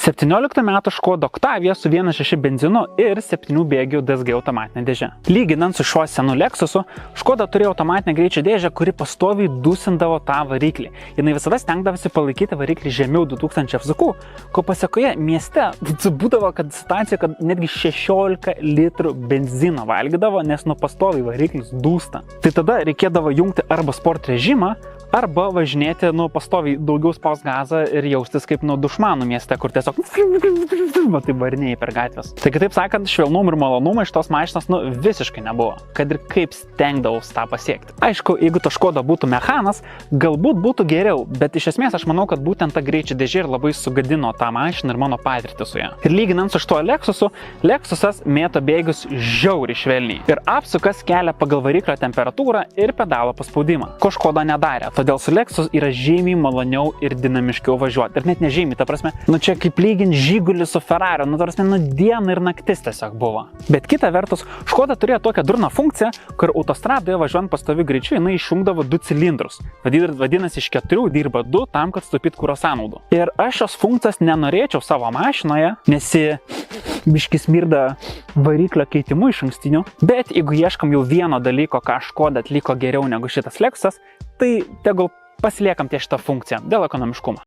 17 metų Škoda Octavia su 1.6 benzinu ir 7 bėgių DSG automatinė dėžė. Lyginant su šiuo senu Lexusu, Škoda turėjo automatinę greičio dėžę, kuri pastoviai dusindavo tą variklį. Jinai visada stengdavosi palaikyti variklį žemiau 2000 FZK, ko pasekoje mieste būdavo situacija, kad netgi 16 litrų benzino valgydavo, nes nuo pastoviai variklis dūsta. Tai tada reikėdavo jungti arba sport režimą, arba važinėti, pastoviai daugiau spaus gazą ir jaustis kaip dušmanų mieste, kur tiesiog tai varinėjai per gatvės. Tai kitaip sakant, švelnumų ir malonumų iš tos mašinos visiškai nebuvo, kad ir kaip stengdavaus tą pasiekti. Aišku, jeigu to Škoda būtų mechanas, galbūt būtų geriau, bet iš esmės aš manau, kad būtent ta greičio dėžė ir labai sugadino tą mašiną ir mano patirtį su ją. Ir lyginant su šituo Lexusu, Lexusas mėto bėgius žiauriai švelniai ir apsukas kelia pagal variklio temperatūrą ir pedalo paspaudimą, ko Škoda nedarė. Todėl su Lexus yra žymiai maloniau ir dinamiškiau važiuoti. Ir net nežymiai, ta prasme, čia kaip lyginti Žigulį su Ferrari, ta prasme, diena ir naktis tiesiog buvo. Bet kita vertus, Škoda turėjo tokią durną funkciją, kur autostradoje važiuojant pastoviu greičiu, jinai išjungdavo 2 cilindrus. Vadinasi, iš 4 dirba 2 tam, kad sutaupytų kuro sąnaudų. Ir aš šios funkcijos nenorėčiau savo mašinoje, nes biški smirda variklio keitimu iš ankstinių. Bet jeigu ieškam jau vieno dalyko, ką Škoda atliko geriau negu šitas Lexusas, tai tegul pasiliekam ties šitą funkciją dėl ekonomiškumo.